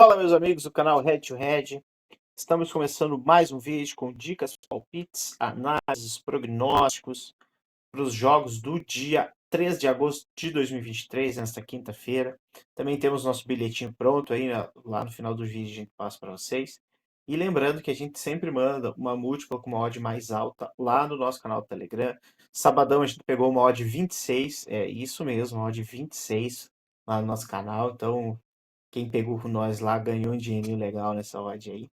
Fala, meus amigos do canal Head to Head. Estamos começando mais um vídeo com dicas, palpites, análises, prognósticos para os jogos do dia 3 de agosto de 2023, nesta quinta-feira. Também temos nosso bilhetinho pronto aí, lá no final do vídeo a gente passa para vocês. E lembrando que a gente sempre manda uma múltipla com uma odd mais alta lá no nosso canal do Telegram. Sabadão a gente pegou uma odd 26, é isso mesmo, uma odd 26 lá no nosso canal. Então, quem pegou com nós lá ganhou um dinheirinho legal nessa odd aí.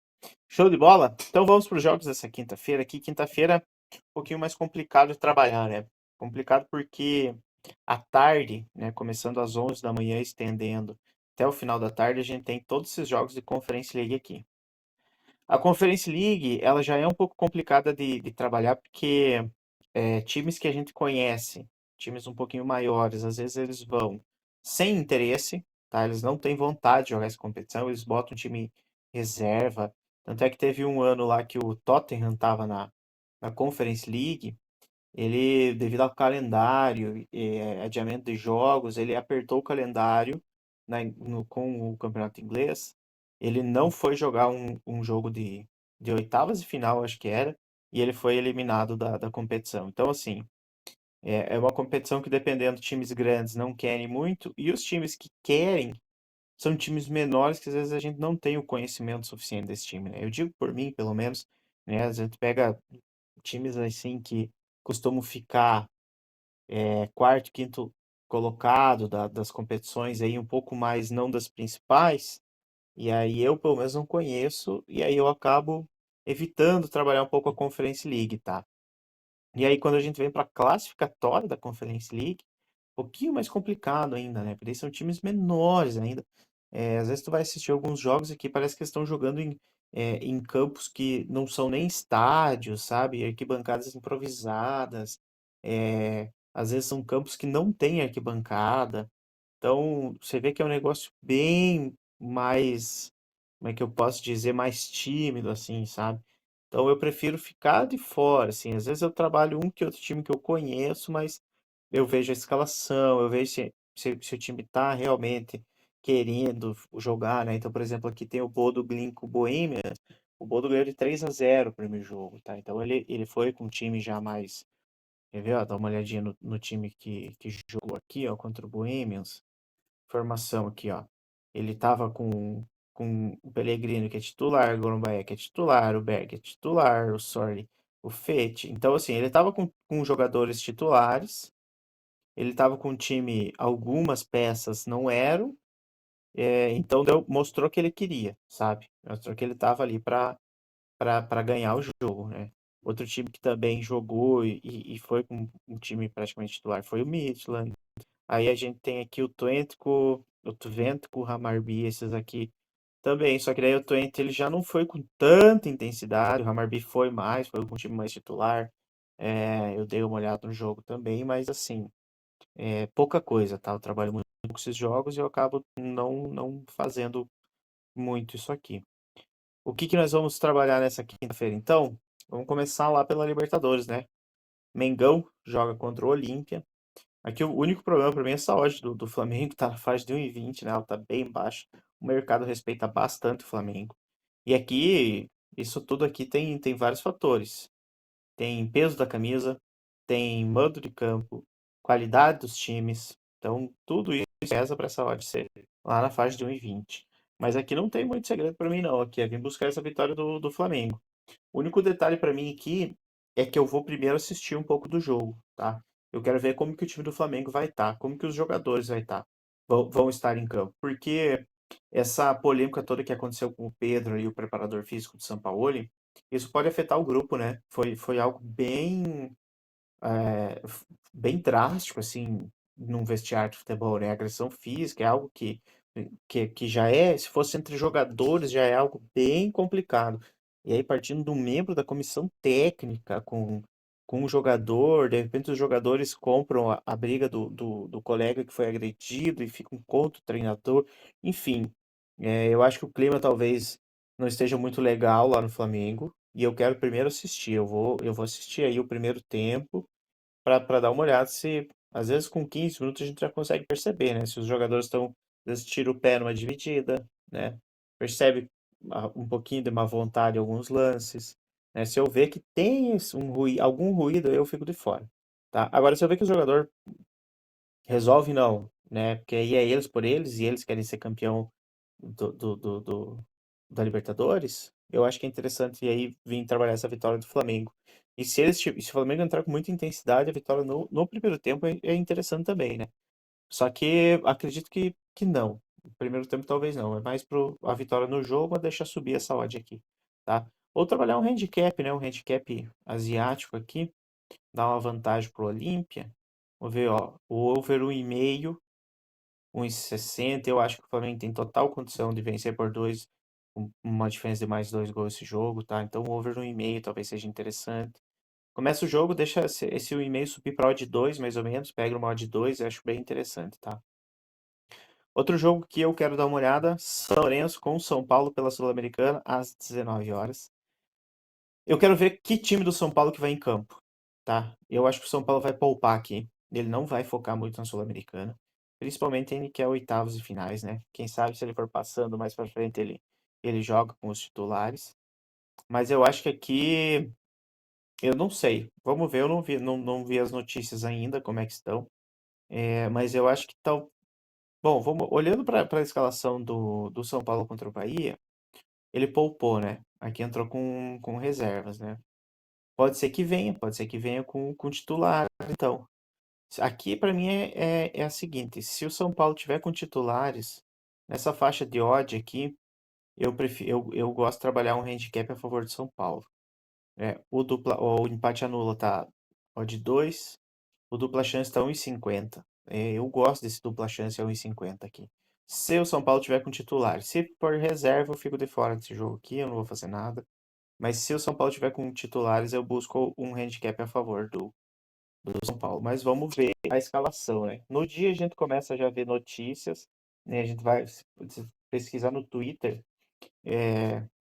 Show de bola? Então vamos para os jogos dessa quinta-feira. Aqui, quinta-feira, um pouquinho mais complicado de trabalhar, né? Complicado porque à tarde, né, começando às 11 da manhã, estendendo até o final da tarde, a gente tem todos esses jogos de Conference League aqui. A Conference League, ela já é um pouco complicada de trabalhar porque times que a gente conhece, times um pouquinho maiores, às vezes eles vão sem interesse, tá? Eles não têm vontade de jogar essa competição, eles botam um time reserva. Tanto é que teve um ano lá que o Tottenham estava na Conference League, ele, devido ao calendário, adiamento de jogos, ele apertou o calendário com o campeonato inglês. Ele não foi jogar um jogo de oitavas de final, acho que era, e ele foi eliminado da competição. Então, assim, é uma competição que, dependendo, times grandes não querem muito, e os times que querem são times menores que às vezes a gente não tem o conhecimento suficiente desse time, né? Eu digo por mim, pelo menos, né? A gente pega times assim que costumam ficar quarto, quinto colocado das competições aí, um pouco mais não das principais, e aí eu pelo menos não conheço, e aí eu acabo evitando trabalhar um pouco a Conference League, tá? E aí quando a gente vem para a classificatória da Conference League, um pouquinho mais complicado ainda, né? Porque são times menores ainda. Às vezes tu vai assistir alguns jogos aqui, parece que eles estão jogando em campos que não são nem estádios, sabe? Arquibancadas improvisadas. Às vezes são campos que não têm arquibancada. Então, você vê que é um negócio bem mais, como é que eu posso dizer, mais tímido, assim, sabe? Então, eu prefiro ficar de fora, assim. Às vezes eu trabalho um que outro time que eu conheço, mas eu vejo a escalação, eu vejo se o time tá realmente querendo jogar, né? Então, por exemplo, aqui tem o Bodo Glimt com o Bohemians. O Bodo ganhou de 3-0 o primeiro jogo, tá? Então, ele foi com um time já mais. Quer ver, ó? Dá uma olhadinha no time que jogou aqui, ó, contra o Bohemians. Formação aqui, ó. Ele tava com o Pellegrino, que é titular, o Gorombaia, que é titular, o Berg é titular, o Sorli, o Fete. Então, assim, ele tava com jogadores titulares, ele tava com um time, algumas peças não eram, então mostrou que ele queria, sabe? Mostrou que ele tava ali para ganhar o jogo, né? Outro time que também jogou e foi com um time praticamente titular foi o Midtjylland. Aí a gente tem aqui o Twente com o Hammarby, esses aqui também. Só que daí o Twente ele já não foi com tanta intensidade, o Hammarby foi mais, foi com um time mais titular. Eu dei uma olhada no jogo também, mas assim, pouca coisa, tá? Eu trabalho muito com esses jogos e eu acabo não fazendo muito isso aqui. O que que nós vamos trabalhar nessa quinta-feira, então? Vamos começar lá pela Libertadores, né? Mengão joga contra o Olímpia. Aqui o único problema para mim é essa odd do Flamengo, tá na faixa de 1,20, né? Ela tá bem baixa. O mercado respeita bastante o Flamengo. E aqui, isso tudo aqui tem vários fatores. Tem peso da camisa, tem mando de campo, qualidade dos times. Então, tudo isso pesa para essa odd ser lá na faixa de 1,20. Mas aqui não tem muito segredo para mim, não. Aqui é vir buscar essa vitória do Flamengo. O único detalhe para mim aqui é que eu vou primeiro assistir um pouco do jogo, tá? Eu quero ver como que o time do Flamengo vai estar, como que os jogadores vão estar em campo. Porque essa polêmica toda que aconteceu com o Pedro e o preparador físico do Sampaoli, isso pode afetar o grupo, né? Foi algo bem drástico, assim, num vestiário de futebol, né? Agressão física é algo que já se fosse entre jogadores, já é algo bem complicado. E aí, partindo de um membro da comissão técnica com um jogador, de repente os jogadores compram a briga do colega que foi agredido e ficam contra o treinador. Enfim, eu acho que o clima talvez não esteja muito legal lá no Flamengo. E eu quero primeiro assistir. Eu vou assistir aí o primeiro tempo para dar uma olhada se, às vezes, com 15 minutos a gente já consegue perceber, né? Se os jogadores estão, às vezes, tira o pé numa dividida, né? percebe um pouquinho de má vontade em alguns lances, né? Se eu ver que tem algum ruído, eu fico de fora, tá? Agora, se eu ver que o jogador resolve não, né? Porque aí é eles por eles e eles querem ser campeão do, do, do, do- da Libertadores, eu acho que é interessante aí vir trabalhar essa vitória do Flamengo. E se o Flamengo entrar com muita intensidade, a vitória no primeiro tempo é interessante também, né? Só que acredito que não. No primeiro tempo talvez não. É mais a vitória no jogo a deixar subir essa odd aqui, tá? Ou trabalhar um handicap, né? Um handicap asiático aqui. Dar uma vantagem pro Olímpia. Vamos ver, ó. O over 1,5, 1,60. Eu acho que o Flamengo tem total condição de vencer por dois. Uma diferença de mais 2 gols esse jogo, tá? Então o over 1,5 talvez seja interessante. Começa o jogo, deixa esse 1,5 subir para odd 2, mais ou menos. Pega uma odd 2, eu acho bem interessante, tá? Outro jogo que eu quero dar uma olhada, São Lourenço com São Paulo pela Sul-Americana, às 19 horas. Eu quero ver que time do São Paulo que vai em campo, tá? Eu acho que o São Paulo vai poupar aqui. Ele não vai focar muito na Sul-Americana. Principalmente ele que é oitavos e finais, né? Quem sabe se ele for passando mais pra frente, ele joga com os titulares. Mas eu acho que aqui, eu não sei. Vamos ver, eu não vi as notícias ainda, como é que estão. Mas eu acho que tal. Bom, olhando para a escalação do São Paulo contra o Bahia, ele poupou, né? Aqui entrou com reservas, né? Pode ser que venha com titular. Então, aqui para mim é a seguinte: se o São Paulo tiver com titulares, nessa faixa de odd aqui, eu gosto de trabalhar um handicap a favor de São Paulo. O empate anula tá odd 2, o dupla chance tá 1,50. Eu gosto desse dupla chance a 1,50 aqui. Se o São Paulo tiver com titular, se for reserva, eu fico de fora desse jogo aqui, eu não vou fazer nada. Mas se o São Paulo tiver com titulares, eu busco um handicap a favor do São Paulo. Mas vamos ver a escalação, né? No dia a gente começa a já ver notícias, né? A gente vai se pesquisar no Twitter,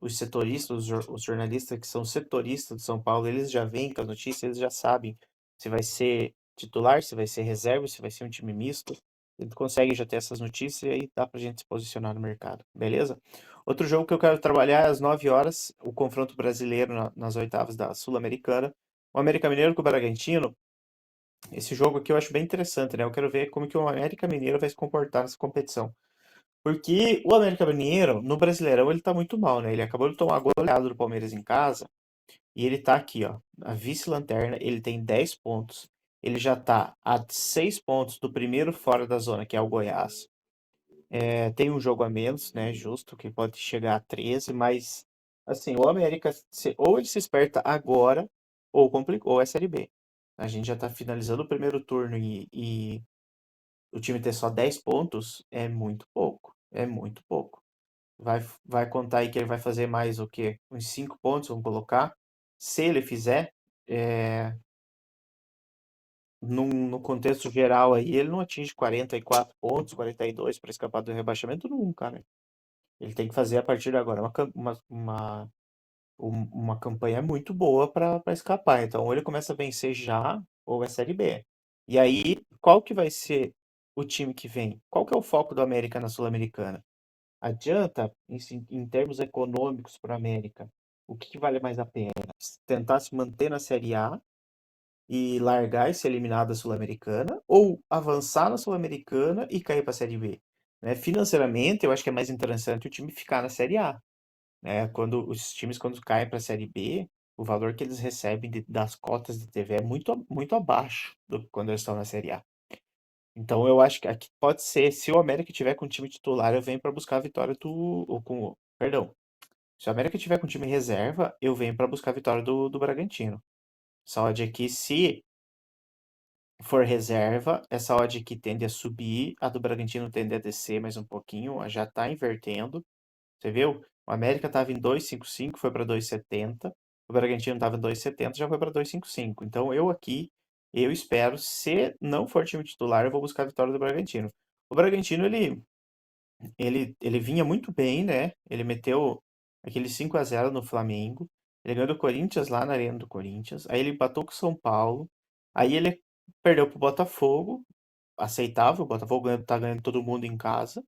os setoristas, os jornalistas que são setoristas de São Paulo, eles já vêm com as notícias, eles já sabem se vai ser titular, se vai ser reserva, se vai ser um time misto. A gente consegue já ter essas notícias e aí dá pra gente se posicionar no mercado, beleza? Outro jogo que eu quero trabalhar é às 9 horas, o confronto brasileiro nas oitavas da Sul-Americana. O América Mineiro com o Bragantino. Esse jogo aqui eu acho bem interessante, né? Eu quero ver como que o América Mineiro vai se comportar nessa competição. Porque o América Mineiro, no Brasileirão, ele tá muito mal, né? Ele acabou de tomar goleada do Palmeiras em casa e ele tá aqui, ó, a vice-lanterna, ele tem 10 pontos. Ele já tá a 6 pontos do primeiro fora da zona, que é o Goiás. Tem um jogo a menos, né? Justo, que pode chegar a 13, mas assim, o América, ou ele se esperta agora, ou complicou a Série B. A gente já tá finalizando o primeiro turno e o time ter só 10 pontos é muito pouco. É muito pouco. Vai contar aí que ele vai fazer mais o quê? Uns 5 pontos, vamos colocar. Se ele fizer, é, no contexto geral aí, ele não atinge 44 pontos, 42 para escapar do rebaixamento nunca, né? Ele tem que fazer a partir de agora uma campanha muito boa para escapar. Então, ou ele começa a vencer já, ou é Série B. E aí, qual que vai ser o time que vem? Qual que é o foco do América na Sul-Americana? Adianta, em termos econômicos para a América, o que vale mais a pena? Tentar se manter na Série A e largar e ser eliminado da Sul-Americana, ou avançar na Sul-Americana e cair para a Série B? Né? Financeiramente, eu acho que é mais interessante o time ficar na Série A, né? Quando os times quando caem para a Série B, o valor que eles recebem das cotas de TV é muito abaixo do que quando eles estão na Série A. Então eu acho que aqui pode ser, se o América tiver com o time titular, eu venho para buscar a vitória perdão. Se o América tiver com o time reserva, eu venho para buscar a vitória do Bragantino. Essa odd aqui, se for reserva, essa odd aqui tende a subir, a do Bragantino tende a descer mais um pouquinho, ó, já tá invertendo. Você viu? O América estava em 2,55, foi para 2,70. O Bragantino estava em 2,70, já foi para 2,55. Então eu espero, se não for time titular, eu vou buscar a vitória do Bragantino. O Bragantino, ele vinha muito bem, né? Ele meteu aquele 5-0 no Flamengo. Ele ganhou do Corinthians lá na Arena do Corinthians. Aí ele empatou com o São Paulo. Aí ele perdeu pro Botafogo. Aceitável, o Botafogo tá ganhando todo mundo em casa.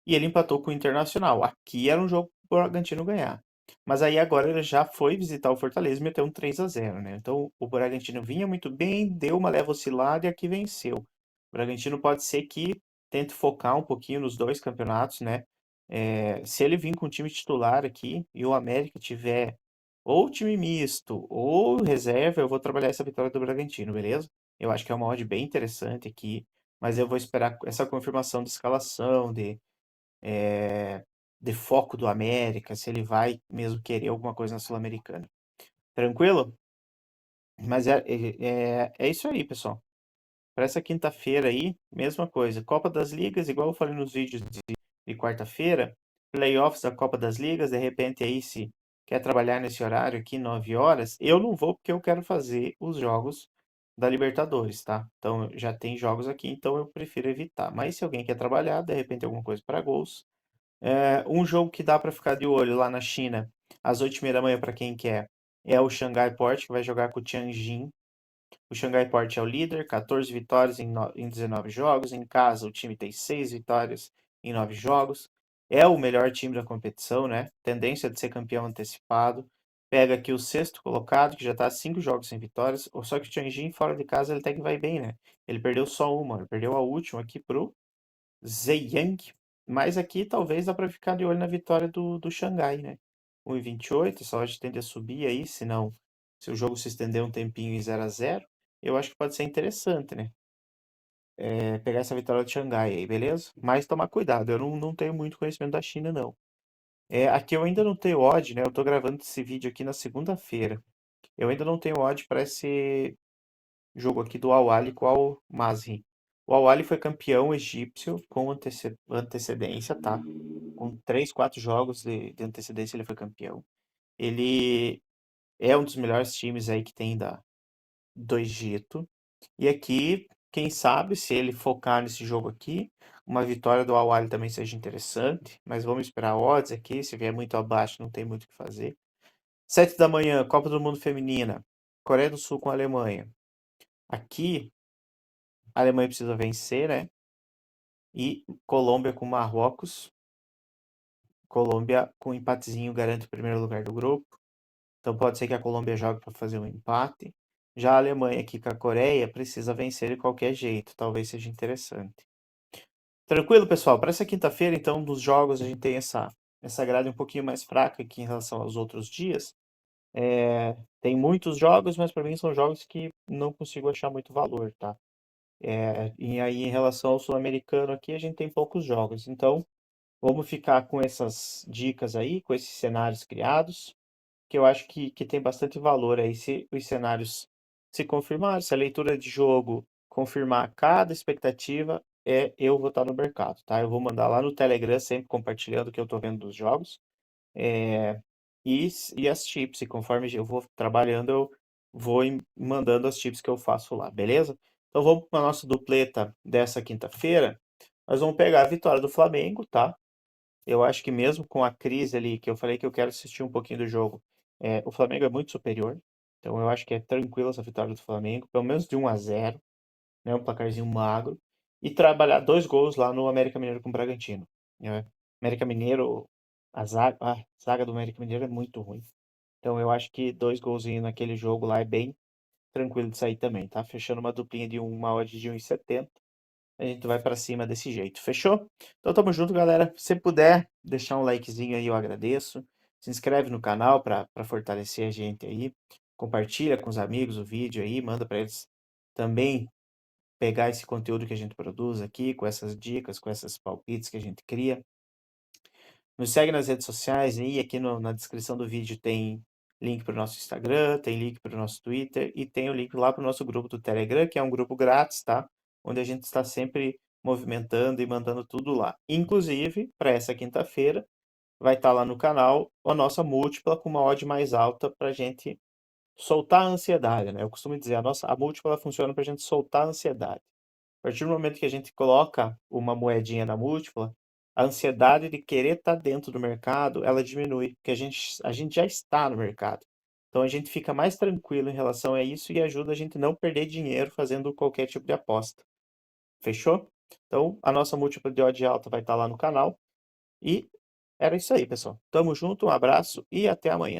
e ele empatou com o Internacional. Aqui era um jogo pro Bragantino ganhar. Mas aí agora ele já foi visitar o Fortaleza e meteu um 3-0, né? Então o Bragantino vinha muito bem, deu uma leve oscilada e aqui venceu. O Bragantino pode ser que tente focar um pouquinho nos dois campeonatos, né? Se ele vir com o time titular aqui e o América tiver ou time misto ou reserva, eu vou trabalhar essa vitória do Bragantino, beleza? Eu acho que é uma odd bem interessante aqui, mas eu vou esperar essa confirmação de escalação, de foco do América, se ele vai mesmo querer alguma coisa na Sul-Americana. Tranquilo? Mas é isso aí, pessoal. Para essa quinta-feira aí, mesma coisa. Copa das Ligas, igual eu falei nos vídeos de quarta-feira, playoffs da Copa das Ligas, de repente aí se quer trabalhar nesse horário aqui, 9 horas, eu não vou porque eu quero fazer os jogos da Libertadores, tá? Então já tem jogos aqui, então eu prefiro evitar. Mas se alguém quer trabalhar, de repente alguma coisa para gols, um jogo que dá para ficar de olho lá na China, às 8h30 da manhã, para quem quer, é o Xangai Port, que vai jogar com o Tianjin. O Xangai Port é o líder, 14 vitórias em 19 jogos. Em casa, o time tem 6 vitórias em 9 jogos. É o melhor time da competição, né? Tendência de ser campeão antecipado. Pega aqui o sexto colocado, que já está 5 jogos sem vitórias. Só que o Tianjin, fora de casa, ele até que vai bem, né? Ele perdeu só uma, ele perdeu a última aqui pro Zhejiang, mas aqui talvez dá para ficar de olho na vitória do Xangai, né? 1,28, só a gente tende a subir aí, se o jogo se estender um tempinho em 0-0, eu acho que pode ser interessante, né? Pegar essa vitória do Xangai aí, beleza? Mas tomar cuidado, eu não tenho muito conhecimento da China, não. Aqui eu ainda não tenho odd, né? Eu tô gravando esse vídeo aqui na segunda-feira. Eu ainda não tenho odd para esse jogo aqui do Al-Ahly com o Al-Mazri. O Al-Ahly foi campeão egípcio com antecedência, tá? Com 3, 4 jogos de antecedência ele foi campeão. Ele é um dos melhores times aí que tem do Egito. E aqui, quem sabe, se ele focar nesse jogo aqui, uma vitória do Al-Ahly também seja interessante. Mas vamos esperar odds aqui. Se vier muito abaixo, não tem muito o que fazer. 7 da manhã, Copa do Mundo Feminina. Coreia do Sul com a Alemanha. Aqui, a Alemanha precisa vencer, né? E Colômbia com Marrocos. Colômbia com um empatezinho garante o primeiro lugar do grupo. Então pode ser que a Colômbia jogue para fazer um empate. Já a Alemanha aqui com a Coreia precisa vencer de qualquer jeito. Talvez seja interessante. Tranquilo, pessoal? Para essa quinta-feira, então, dos jogos, a gente tem essa grade um pouquinho mais fraca aqui em relação aos outros dias. Tem muitos jogos, mas para mim são jogos que não consigo achar muito valor, tá? E aí, em relação ao sul-americano aqui, a gente tem poucos jogos. Então, vamos ficar com essas dicas aí, com esses cenários criados, que eu acho que tem bastante valor aí. Se os cenários se confirmarem, se a leitura de jogo confirmar cada expectativa, eu vou estar no mercado, tá? Eu vou mandar lá no Telegram, sempre compartilhando o que eu estou vendo dos jogos. É, e as chips, e conforme eu vou trabalhando, eu vou mandando as chips que eu faço lá, beleza? Então vamos para a nossa dupleta dessa quinta-feira. Nós vamos pegar a vitória do Flamengo, tá? Eu acho que mesmo com a crise ali, que eu falei que eu quero assistir um pouquinho do jogo, o Flamengo é muito superior. Então eu acho que é tranquilo essa vitória do Flamengo, pelo menos de 1-0, né? Um placarzinho magro. E trabalhar 2 gols lá no América Mineiro com o Bragantino, né? América Mineiro, a zaga do América Mineiro é muito ruim. Então eu acho que 2 golzinhos naquele jogo lá é bem tranquilo de sair também, tá? Fechando uma duplinha de uma odd de 1,70. A gente vai pra cima desse jeito, fechou? Então tamo junto, galera. Se puder deixar um likezinho aí, eu agradeço. Se inscreve no canal para fortalecer a gente aí. Compartilha com os amigos o vídeo aí, manda para eles também pegar esse conteúdo que a gente produz aqui, com essas dicas, com essas palpites que a gente cria. Nos segue nas redes sociais aí, aqui na descrição do vídeo tem link para o nosso Instagram, tem link para o nosso Twitter e tem o link lá para o nosso grupo do Telegram, que é um grupo grátis, tá? Onde a gente está sempre movimentando e mandando tudo lá. Inclusive, para essa quinta-feira, vai estar lá no canal a nossa múltipla com uma odd mais alta para a gente soltar a ansiedade, né? Eu costumo dizer, a múltipla funciona para a gente soltar a ansiedade. A partir do momento que a gente coloca uma moedinha na múltipla, a ansiedade de querer estar dentro do mercado, ela diminui, porque a gente já está no mercado. Então a gente fica mais tranquilo em relação a isso e ajuda a gente não perder dinheiro fazendo qualquer tipo de aposta. Fechou? Então a nossa múltipla de odd alta vai estar lá no canal. E era isso aí, pessoal. Tamo junto, um abraço e até amanhã.